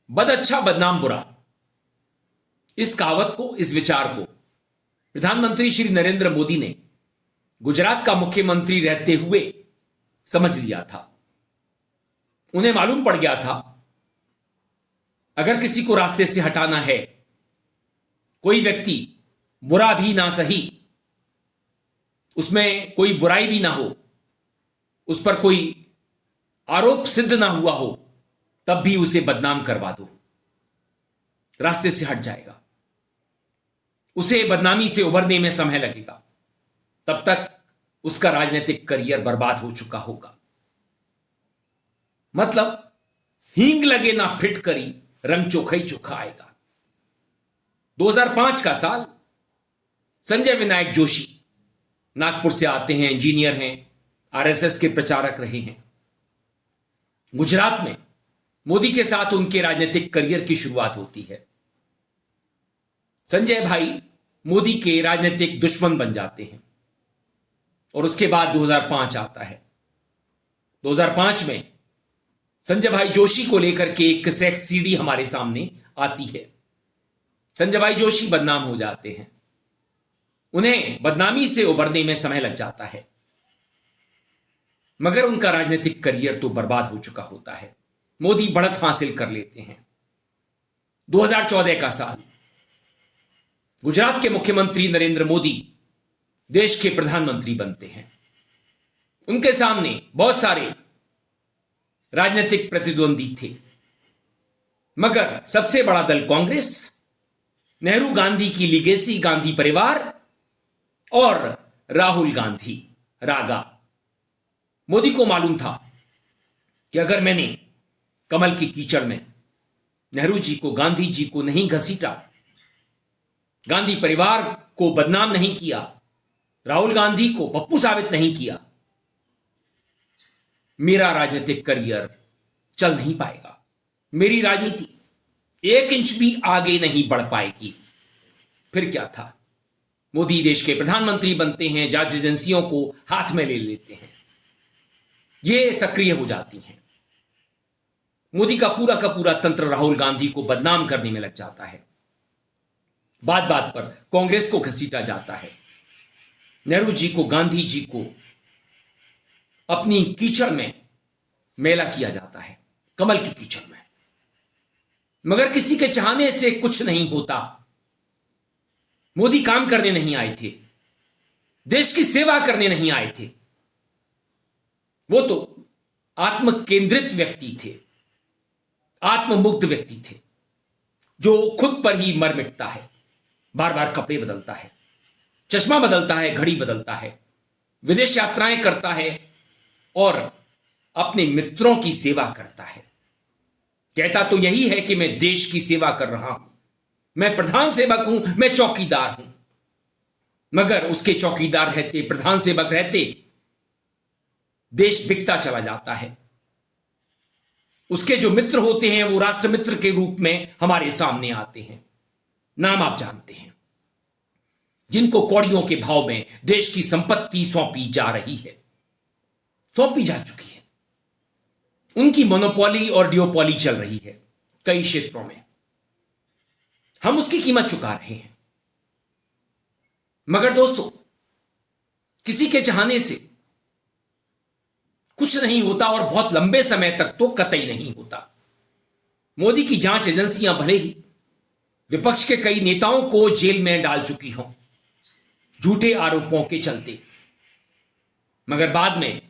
बद अच्छा बदनाम बुरा, इस कहावत को, इस विचार को प्रधानमंत्री श्री नरेंद्र मोदी ने गुजरात का मुख्यमंत्री रहते हुए समझ लिया था। उन्हें मालूम पड़ गया था अगर किसी को रास्ते से हटाना है, कोई व्यक्ति बुरा भी ना सही, उसमें कोई बुराई भी ना हो, उस पर कोई आरोप सिद्ध ना हुआ हो, तब भी उसे बदनाम करवा दो, रास्ते से हट जाएगा। उसे बदनामी से उभरने में समय लगेगा, तब तक उसका राजनीतिक करियर बर्बाद हो चुका होगा। मतलब हींग लगे ना फिट करी, रंग चोखा ही चोखा आएगा। 2005 का साल, संजय विनायक जोशी नागपुर से आते हैं, इंजीनियर हैं, आरएसएस के प्रचारक रहे हैं। गुजरात में मोदी के साथ उनके राजनीतिक करियर की शुरुआत होती है। संजय भाई मोदी के राजनीतिक दुश्मन बन जाते हैं और उसके बाद 2005 आता है। 2005 में संजय भाई जोशी को लेकर के एक सेक्स सीडी हमारे सामने आती है। संजय भाई जोशी बदनाम हो जाते हैं, उन्हें बदनामी से उभरने में समय लग जाता है, मगर उनका राजनीतिक करियर तो बर्बाद हो चुका होता है। मोदी बढ़त हासिल कर लेते हैं। 2014 का साल, गुजरात के मुख्यमंत्री नरेंद्र मोदी देश के प्रधानमंत्री बनते हैं। उनके सामने बहुत सारे राजनीतिक प्रतिद्वंदी थे, मगर सबसे बड़ा दल कांग्रेस, नेहरू गांधी की लीगेसी गांधी परिवार और राहुल गांधी रागा। मोदी को मालूम था कि अगर मैंने कमल की कीचड़ में नेहरू जी को, गांधी जी को नहीं घसीटा, गांधी परिवार को बदनाम नहीं किया, राहुल गांधी को पप्पू साबित नहीं किया, मेरा राजनीतिक करियर चल नहीं पाएगा, मेरी राजनीति 1 इंच भी आगे नहीं बढ़ पाएगी। फिर क्या था, मोदी देश के प्रधानमंत्री बनते हैं, जांच एजेंसियों को हाथ में ले लेते हैं, ये सक्रिय हो जाती हैं। मोदी का पूरा तंत्र राहुल गांधी को बदनाम करने में लग जाता है। बात बात पर कांग्रेस को घसीटा जाता है, नेहरू जी को, गांधी जी को अपनी कीचड़ में मेला किया जाता है, कमल की कीचड़ में। मगर किसी के चाहने से कुछ नहीं होता। मोदी काम करने नहीं आए थे, देश की सेवा करने नहीं आए थे। वो तो आत्म केंद्रित व्यक्ति थे, आत्ममुग्ध व्यक्ति थे, जो खुद पर ही मर मिटता है, बार बार कपड़े बदलता है, चश्मा बदलता है, घड़ी बदलता है, विदेश यात्राएं करता है और अपने मित्रों की सेवा करता है। कहता तो यही है कि मैं देश की सेवा कर रहा हूं, मैं प्रधान सेवक हूं, मैं चौकीदार हूं। मगर उसके चौकीदार रहते, प्रधान सेवक रहते, देश बिकता चला जाता है। उसके जो मित्र होते हैं वो राष्ट्र मित्र के रूप में हमारे सामने आते हैं। नाम आप जानते हैं, जिनको कौड़ियों के भाव में देश की संपत्ति सौंपी जा रही है, सौंपी जा चुकी है। उनकी मोनोपोली और डियोपोली चल रही है कई क्षेत्रों में। हम उसकी कीमत चुका रहे हैं। मगर दोस्तों, किसी के चाहने से कुछ नहीं होता और बहुत लंबे समय तक तो कतई नहीं होता। मोदी की जांच एजेंसियां भले ही विपक्ष के कई नेताओं को जेल में डाल चुकी हों झूठे आरोपों के चलते, मगर बाद में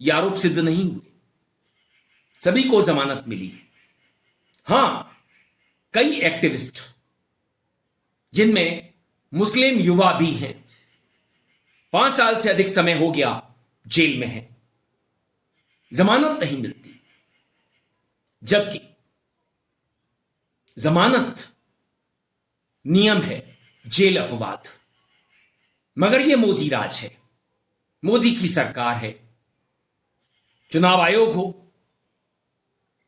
ये आरोप सिद्ध नहीं हुए, सभी को जमानत मिली। हां, कई एक्टिविस्ट, जिनमें मुस्लिम युवा भी हैं, 5 साल से अधिक समय हो गया जेल में हैं, जमानत नहीं मिलती। जबकि जमानत नियम है, जेल अपवाद। मगर यह मोदी राज है, मोदी की सरकार है। चुनाव आयोग हो,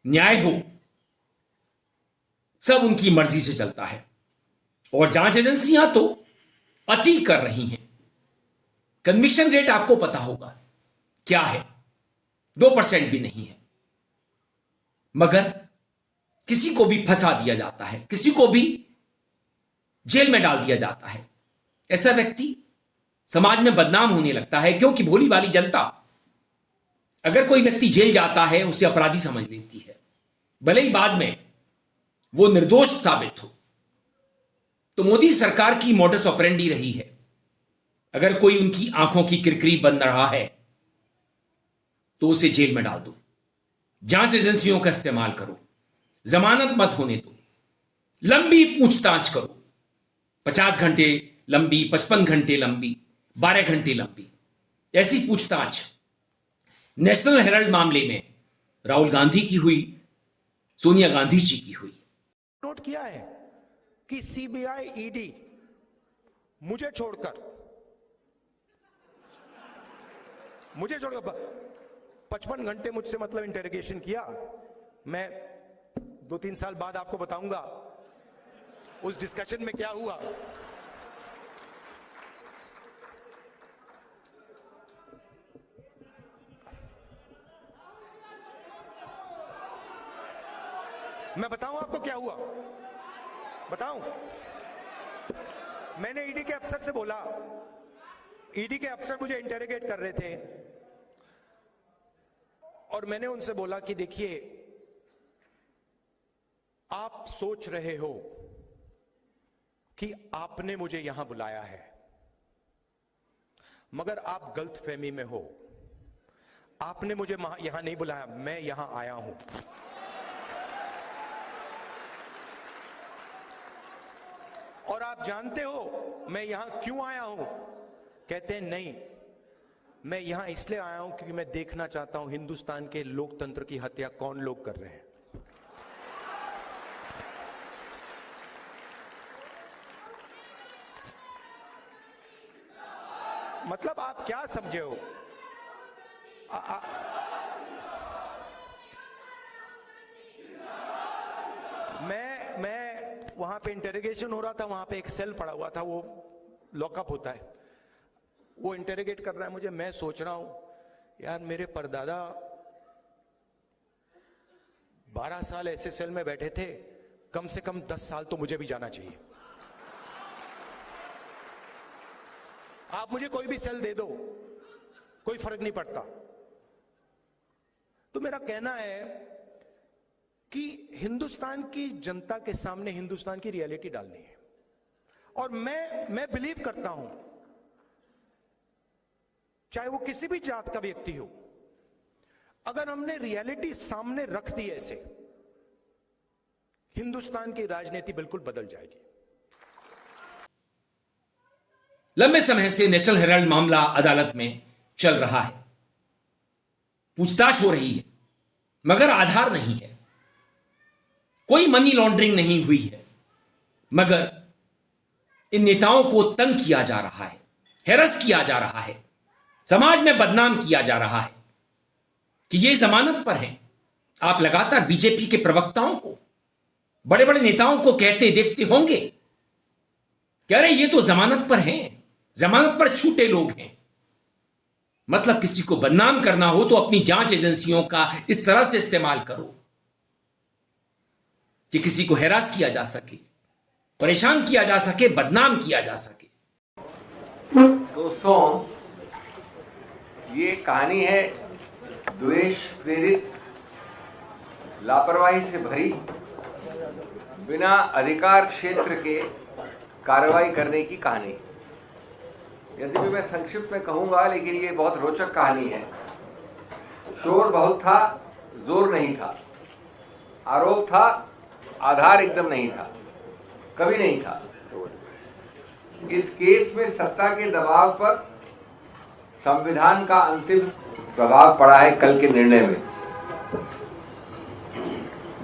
न्याय हो, सब उनकी मर्जी से चलता है। और जांच एजेंसियां तो अति कर रही हैं। कन्विक्शन रेट आपको पता होगा क्या है, 2% भी नहीं है। मगर किसी को भी फंसा दिया जाता है, किसी को भी जेल में डाल दिया जाता है। ऐसा व्यक्ति समाज में बदनाम होने लगता है, क्योंकि भोली भाली जनता अगर कोई व्यक्ति जेल जाता है उसे अपराधी समझ लेती है, भले ही बाद में वो निर्दोष साबित हो। तो मोदी सरकार की मोडस ऑपरेंडी रही है, अगर कोई उनकी आंखों की किरकिरी बन रहा है तो उसे जेल में डाल दो, जांच एजेंसियों का इस्तेमाल करो, जमानत मत होने दो, लंबी पूछताछ करो, 50 घंटे लंबी, 55 घंटे लंबी, 12 घंटे लंबी। ऐसी पूछताछ नेशनल हेराल्ड मामले में राहुल गांधी की हुई, सोनिया गांधी जी की हुई। नोट किया है कि सीबीआई, ईडी मुझे छोड़कर 55 घंटे मुझसे मतलब इंटरोगेशन किया। मैं 2-3 साल बाद आपको बताऊंगा उस डिस्कशन में क्या हुआ। मैं बताऊं आपको क्या हुआ, बताऊं? मैंने ईडी के अफसर से बोला, ईडी के अफसर मुझे इंटरोगेट कर रहे थे और मैंने उनसे बोला कि देखिए, आप सोच रहे हो कि आपने मुझे यहां बुलाया है, मगर आप गलतफहमी में हो। आपने मुझे यहां नहीं बुलाया, मैं यहां आया हूं। और आप जानते हो मैं यहां क्यों आया हूं? कहते हैं नहीं, मैं यहां इसलिए आया हूं क्योंकि मैं देखना चाहता हूं हिंदुस्तान के लोकतंत्र की हत्या कौन लोग कर रहे हैं। मतलब आप क्या समझे हो? मैं वहां पे इंटरोगेशन हो रहा था, वहां पे एक सेल पड़ा हुआ था, वो लॉकअप होता है, वो इंटरोगेट कर रहा है मुझे। मैं सोच रहा हूं यार, मेरे परदादा 12 साल ऐसे सेल में बैठे थे, कम से कम 10 साल तो मुझे भी जाना चाहिए। आप मुझे कोई भी सेल दे दो, कोई फर्क नहीं पड़ता। तो मेरा कहना है कि हिंदुस्तान की जनता के सामने हिंदुस्तान की रियलिटी डालनी है। और मैं बिलीव करता हूं, चाहे वो किसी भी जात का व्यक्ति हो, अगर हमने रियलिटी सामने रख दी ऐसे, हिंदुस्तान की राजनीति बिल्कुल बदल जाएगी। लंबे समय से नेशनल हेराल्ड मामला अदालत में चल रहा है, पूछताछ हो रही है, मगर आधार नहीं है, कोई मनी लॉन्ड्रिंग नहीं हुई है, मगर इन नेताओं को तंग किया जा रहा है, हैरस किया जा रहा है, समाज में बदनाम किया जा रहा है कि ये जमानत पर हैं। आप लगातार बीजेपी के प्रवक्ताओं को, बड़े बड़े नेताओं को कहते देखते होंगे, कह रहे ये तो जमानत पर हैं, जमानत पर छूटे लोग हैं। मतलब किसी को बदनाम करना हो तो अपनी जांच एजेंसियों का इस तरह से इस्तेमाल करो कि किसी को हैरास किया जा सके, परेशान किया जा सके, बदनाम किया जा सके। दोस्तों, ये कहानी है द्वेष प्रेरित, लापरवाही से भरी, बिना अधिकार क्षेत्र के कार्रवाई करने की कहानी। यद्यपि मैं संक्षिप्त में कहूंगा, लेकिन ये बहुत रोचक कहानी है। शोर बहुत था, जोर नहीं था, आरोप था, आधार एकदम नहीं था, कभी नहीं था। इस केस में सत्ता के दबाव पर संविधान का अंतिम प्रभाव पड़ा है कल के निर्णय में।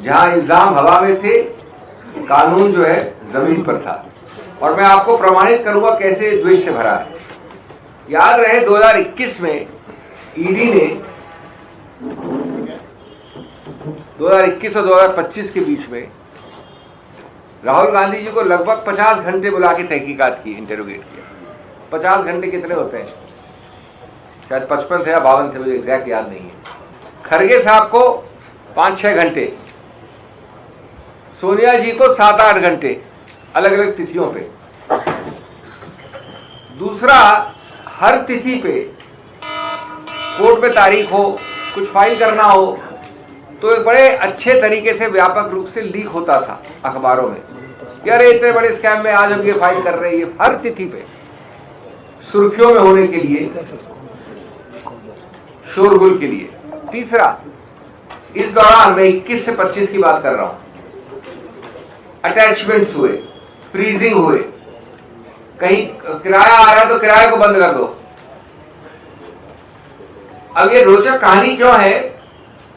जहां इल्जाम हवा में थे, कानून जो है जमीन पर था। और मैं आपको प्रमाणित करूंगा कैसे द्वेष से भरा है। याद रहे 2021 में ईडी ने 2021 और 2025 के बीच में राहुल गांधी जी को लगभग 50 घंटे बुला के तहकीकात की, इंटरोगेट किया। 50 घंटे कितने होते हैं? शायद 55 थे या 52 थे, मुझे एग्जैक्ट याद नहीं है। खरगे साहब को 5-6 घंटे, सोनिया जी को 7-8 घंटे अलग अलग तिथियों पे। दूसरा, हर तिथि पे कोर्ट में तारीख हो, कुछ फाइल करना हो, तो एक बड़े अच्छे तरीके से व्यापक रूप से लीक होता था अखबारों में कि अरे इतने बड़े स्कैम में आज हम ये फाइल कर रहे हैं। ये हर तिथि पे सुर्खियों में होने के लिए, शोरगुल के लिए। तीसरा, इस दौरान मैं 21 से 25 की बात कर रहा हूं, अटैचमेंट्स हुए, फ्रीजिंग हुए, कहीं किराया आ रहा है तो किराए को बंद कर दो। अब ये रोचक कहानी क्यों है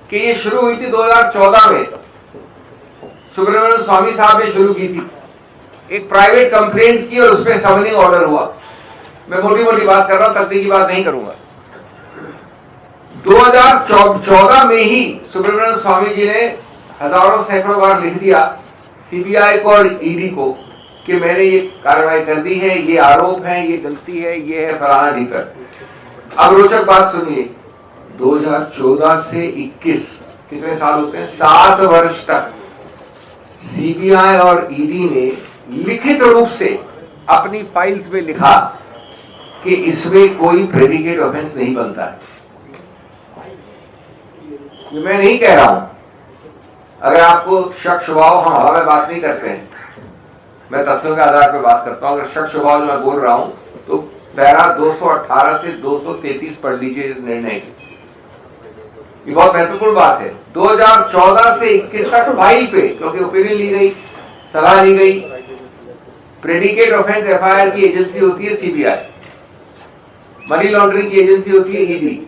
कि ये शुरू हुई थी 2014 में, सुब्रमण्यम स्वामी साहब ने शुरू की थी, एक प्राइवेट कंप्लेंट की और उसमें समनिंग ऑर्डर हुआ। मैं मोटी मोटी बात कर रहा हूं, तकनीकी बात नहीं करूंगा। 2014 में ही सुब्रमण्यम स्वामी जी ने हजारों सैकड़ों बार लिख दिया सीबीआई को और ईडी को कि मैंने ये कार्रवाई कर दी है, ये आरोप है, ये गलती है, ये है फलाना ढीकर। अब रोचक बात सुनिए, 2014 से 21 कितने साल होते हैं? 7 वर्ष तक सीबीआई और ईडी ने लिखित रूप से अपनी फाइल्स में लिखा कि इसमें कोई प्रेडिकेट ऑफेंस नहीं बनता है। ये मैं नहीं कह रहा हूं, अगर आपको शक शुभाव, हम हवा में बात नहीं करते हैं, मैं तथ्यों के आधार पर बात करता हूं। अगर शक शुभाव जो मैं बोल रहा हूं तो पैरा 218 से 233 पढ़ लीजिए इस निर्णय की। ये बहुत महत्वपूर्ण बात है। 2014 से 21 तक फाइल पे, क्योंकि ओपिनियन ली गई, सलाह ली गई, प्रेडिकेट ऑफेंस एफआईआर की एजेंसी होती है सीबीआई, मनी लॉन्ड्रिंग की एजेंसी होती है ईडी।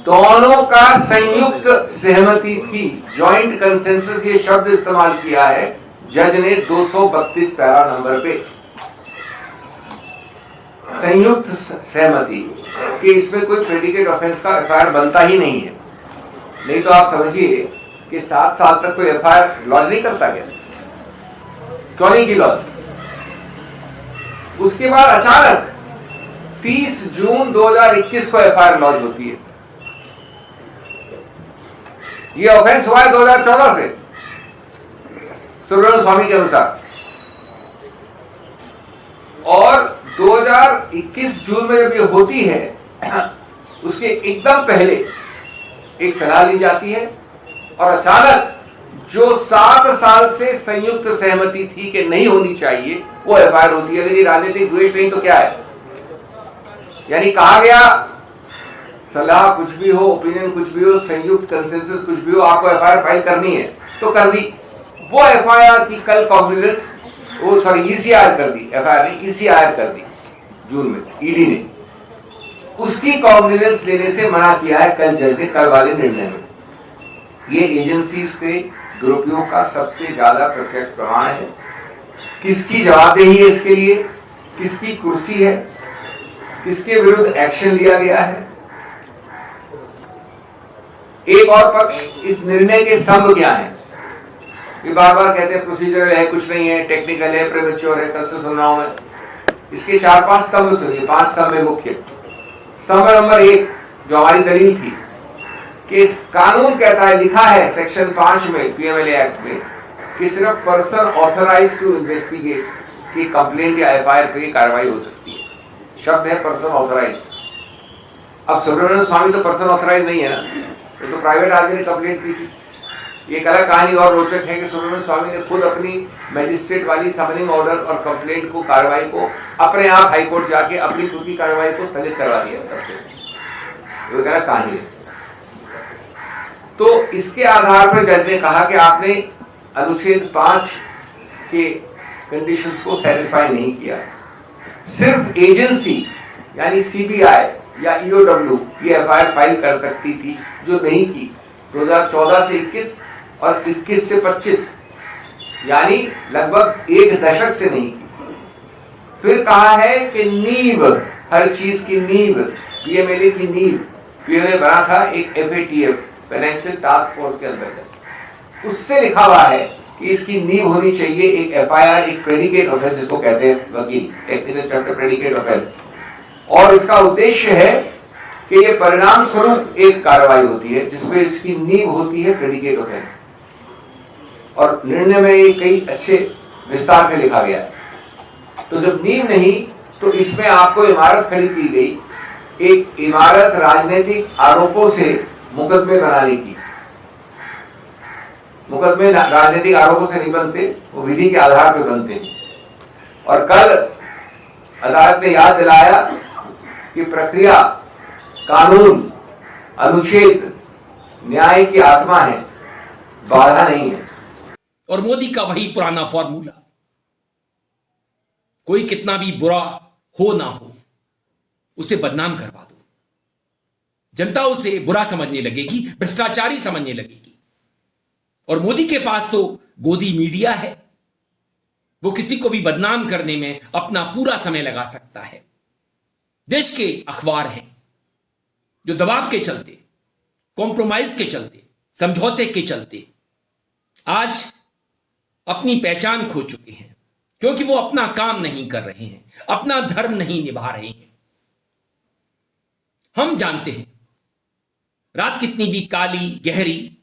दोनों का संयुक्त सहमति थी, जॉइंट कंसेंसस ये शब्द इस्तेमाल किया है जज ने 232 पैरा नंबर पे, संयुक्त सहमति कि इसमें कोई प्रेडिकेट ऑफेंस का एफआईआर बनता ही नहीं है। नहीं तो आप समझिए कि 7 साल तक कोई एफआईआर लॉन्च नहीं करता गया, क्यों नहीं की लॉन्च? उसके बाद अचानक 30 जून 2021 को एफआईआर लॉन्च होती है। ये ऑफेंस हुआ है 2014 से सुब्रमण्यम स्वामी के अनुसार, और 2021 जून में जब ये होती है उसके एकदम पहले एक सलाह ली जाती है और अचानक जो 7 साल से संयुक्त सहमति थी कि नहीं होनी चाहिए वो एफआईआर होती है। अगर ये राजनीतिक द्वेष नहीं तो क्या है? यानी कहा गया सलाह कुछ भी हो, ओपिनियन कुछ भी हो, संयुक्त कंसेंसस कुछ भी हो, आपको एफआईआर फाइल करनी है तो कर दी। वो एफआईआर की कल कॉग्निजेंस, वो सॉरी ईसीआर कर दी, एफआईआर नहीं ईसीआर कर दी जून में ईडी ने। उसकी कॉग्निजेंस लेने से मना किया है कल जज ने, कल वाले निर्णय में। ये एजेंसी से दुरुपयोग का सबसे ज्यादा प्रत्यक्ष प्रमाण है। किसकी जवाबदेही है इसके लिए, किसकी कुर्सी है, किसके विरुद्ध एक्शन लिया गया है। एक और पक्ष, इस निर्णय के स्तंभ क्या है? ये बार बार कहते हैं प्रोसीजरल है, कुछ नहीं है, टेक्निकल है, प्रीमेच्योर है, कल से सुन रहा हूं मैं। इसके 4-5 स्तंभ सुनिए, 5 स्तंभ में मुख्य। स्तंभ नंबर 1 जो हमारी दलील थी कि कानून कहता है, लिखा है सेक्शन 5 में पीएमएलए एक्ट में कि सिर्फ पर्सन ऑथराइज टू इन्वेस्टिगेट की कंप्लेंट या एफआईआर पे कार्रवाई हो सकती है। शब्द है पर्सन ऑथराइज। अब सुब्रमण्यम स्वामी तो पर्सन ऑथराइज नहीं है ना, ये तो प्राइवेट आदमी ने कंप्लेंट की थी। ये एक अलग कहानी और रोचक है कि सुब्रमण्यम स्वामी ने खुद अपनी मैजिस्ट्रेट वाली समनिंग ऑर्डर और कंप्लेंट को, कार्रवाई को अपने आप हाईकोर्ट जाके अपनी खुद की कार्रवाई को स्थगित करवा दिया। तो एक अलग कहानी है। तो इसके आधार पर जज ने कहा कि आपने अनुच्छेद 5 के कंडीशंस को सेटिस्फाई नहीं किया। सिर्फ एजेंसी यानी सीबीआई या ईओडब्ल्यू ये एफआईआर फाइल कर सकती थी, जो नहीं की 2014 से 21 और 21 से 25, यानी लगभग 1 दशक से नहीं की। फिर कहा है कि नींव, हर चीज की नींव, पीएमएलए की नींव, पीएमएलए बना था एक एफएटीएफ फाइनेंशियल टास्क फोर्स के अंतर्गत। उससे लिखा हुआ है कि इसकी नींव होनी चाहिए एक एफआईआर, एक प्रेडिकेट ऑफेंस जिसको कहते हैं वकील, टेक्निकल टर्म में प्रेडिकेट ऑफेंस। और इसका उद्देश्य है कि ये परिणाम स्वरूप एक कार्रवाई होती है जिसमें इसकी नींव होती है प्रेडिकेट ऑफेंस। और निर्णय में ये कई अच्छे विस्तार से लिखा गया है। तो जब नींव नहीं तो इसमें आपको इमारत खड़ी की गई, एक इमारत राजनीतिक आरोपों से मुकदमे बनाने की। मुकदमे राजनीतिक आरोपों से नहीं बनते, वो विधि के आधार पर बनते हैं। और कल अदालत ने याद दिलाया कि प्रक्रिया, कानून, अनुच्छेद न्याय की आत्मा है, बाधा नहीं है। और मोदी का वही पुराना फॉर्मूला, कोई कितना भी बुरा हो ना हो उसे बदनाम करवा दो, जनता उसे बुरा समझने लगेगी, भ्रष्टाचारी समझने लगेगी। और मोदी के पास तो गोदी मीडिया है, वो किसी को भी बदनाम करने में अपना पूरा समय लगा सकता है। देश के अखबार हैं जो दबाव के चलते, कॉम्प्रोमाइज के चलते, समझौते के चलते आज अपनी पहचान खो चुके हैं, क्योंकि वो अपना काम नहीं कर रहे हैं, अपना धर्म नहीं निभा रहे हैं। हम जानते हैं रात कितनी भी काली, गहरी,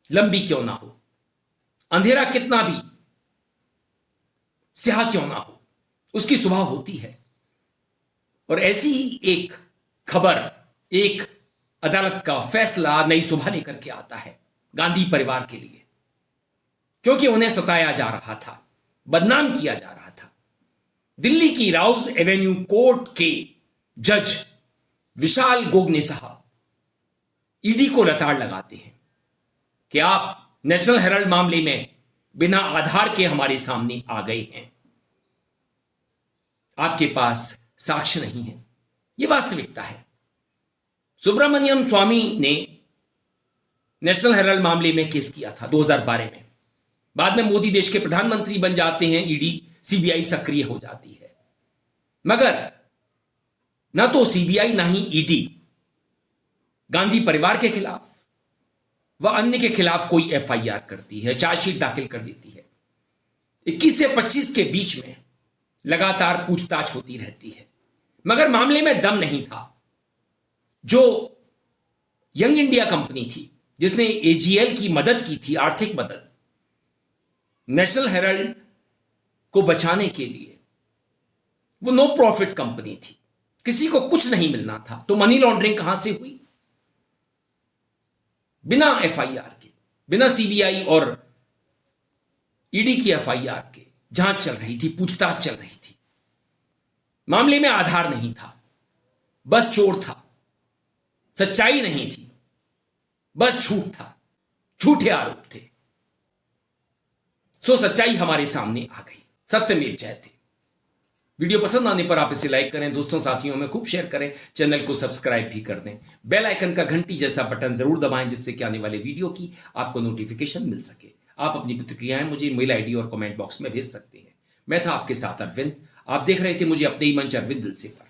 लंबी क्यों ना हो, अंधेरा कितना भी स्याह क्यों ना हो, उसकी सुबह होती है। और ऐसी ही एक खबर, एक अदालत का फैसला नई सुबह लेकर के आता है गांधी परिवार के लिए, क्योंकि उन्हें सताया जा रहा था, बदनाम किया जा रहा था। दिल्ली की राउज एवेन्यू कोर्ट के जज विशाल गोगने साहब ईडी को लताड़ लगाते हैं कि आप नेशनल हेराल्ड मामले में बिना आधार के हमारे सामने आ गए हैं, आपके पास साक्ष्य नहीं है। यह वास्तविकता है। सुब्रमण्यम स्वामी ने नेशनल हेराल्ड मामले में केस किया था 2012 में। बाद में मोदी देश के प्रधानमंत्री बन जाते हैं, ईडी सीबीआई सक्रिय हो जाती है। मगर ना तो सीबीआई ना ही ईडी गांधी परिवार के खिलाफ व अन्य के खिलाफ कोई एफआईआर करती है, चार्जशीट दाखिल कर देती है। 21 से 25 के बीच में लगातार पूछताछ होती रहती है, मगर मामले में दम नहीं था। जो यंग इंडिया कंपनी थी जिसने एजीएल की मदद की थी, आर्थिक मदद नेशनल हेराल्ड को बचाने के लिए, वो नो प्रॉफिट कंपनी थी, किसी को कुछ नहीं मिलना था। तो मनी लॉन्ड्रिंग कहां से हुई? बिना एफआईआर के, बिना सीबीआई और ईडी की एफआईआर के जांच चल रही थी, पूछताछ चल रही थी। मामले में आधार नहीं था, बस चोर था, सच्चाई नहीं थी, बस झूठ था, झूठे आरोप थे। सो सच्चाई हमारे सामने आ गई, सत्यमेव जयते। वीडियो पसंद आने पर आप इसे लाइक करें, दोस्तों साथियों में खूब शेयर करें, चैनल को सब्सक्राइब भी कर दें। बेल आइकन का घंटी जैसा बटन जरूर दबाएं, जिससे कि आने वाले वीडियो की आपको नोटिफिकेशन मिल सके। आप अपनी प्रतिक्रियाएं मुझे मेल आईडी और कमेंट बॉक्स में भेज सकते हैं। मैं था आपके साथ अरविंद, आप देख रहे थे मुझे अपने ही मंच अरविंद दिल से पर।